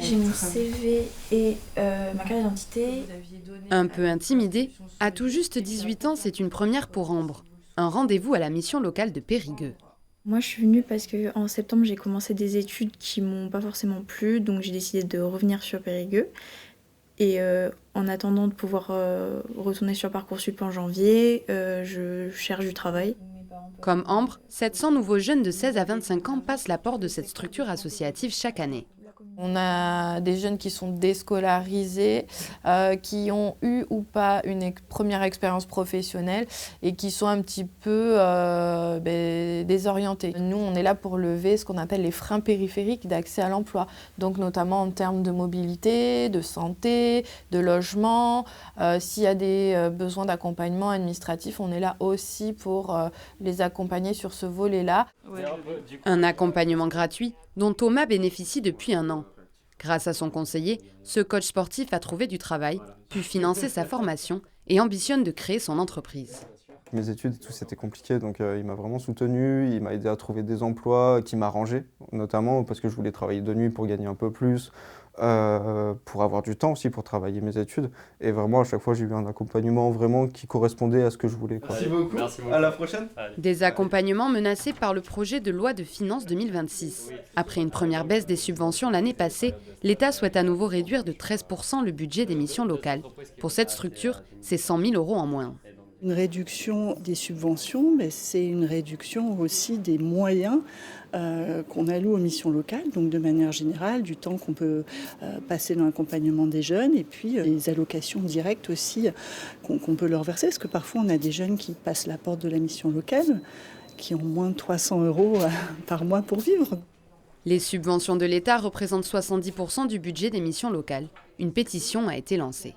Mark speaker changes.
Speaker 1: J'ai mon CV et ma carte d'identité.
Speaker 2: Un peu intimidée, à tout juste 18 ans, c'est une première pour Ambre. Un rendez-vous à la mission locale de Périgueux.
Speaker 1: Moi, je suis venue parce qu'en septembre, j'ai commencé des études qui m'ont pas forcément plu, donc j'ai décidé de revenir sur Périgueux. Et en attendant de pouvoir retourner sur Parcoursup en janvier, je cherche du travail.
Speaker 2: Comme Ambre, 700 nouveaux jeunes de 16 à 25 ans passent la porte de cette structure associative chaque année.
Speaker 3: On a des jeunes qui sont déscolarisés, qui ont eu ou pas une première expérience professionnelle et qui sont un petit peu désorientés. Nous, on est là pour lever ce qu'on appelle les freins périphériques d'accès à l'emploi, donc notamment en termes de mobilité, de santé, de logement. S'il y a des besoins d'accompagnement administratif, on est là aussi pour les accompagner sur ce volet-là.
Speaker 2: Un accompagnement gratuit dont Thomas bénéficie depuis un an. Grâce à son conseiller, ce coach sportif a trouvé du travail, pu financer sa formation et ambitionne de créer son entreprise.
Speaker 4: Mes études et tout, c'était compliqué, donc il m'a vraiment soutenu, il m'a aidé à trouver des emplois qui m'arrangeaient, notamment parce que je voulais travailler de nuit pour gagner un peu plus, pour avoir du temps aussi pour travailler mes études. Et vraiment, à chaque fois, j'ai eu un accompagnement vraiment qui correspondait à ce que je voulais, quoi.
Speaker 5: Merci beaucoup. À la prochaine.
Speaker 2: Des accompagnements menacés par le projet de loi de finances 2026. Après une première baisse des subventions l'année passée, l'État souhaite à nouveau réduire de 13% le budget des missions locales. Pour cette structure, c'est 100 000 € en moins.
Speaker 6: Une réduction des subventions, mais c'est une réduction aussi des moyens qu'on alloue aux missions locales, donc de manière générale, du temps qu'on peut passer dans l'accompagnement des jeunes et puis les allocations directes aussi qu'on peut leur verser, parce que parfois on a des jeunes qui passent la porte de la mission locale, qui ont moins de 300 € par mois pour vivre.
Speaker 2: Les subventions de l'État représentent 70% du budget des missions locales. Une pétition a été lancée.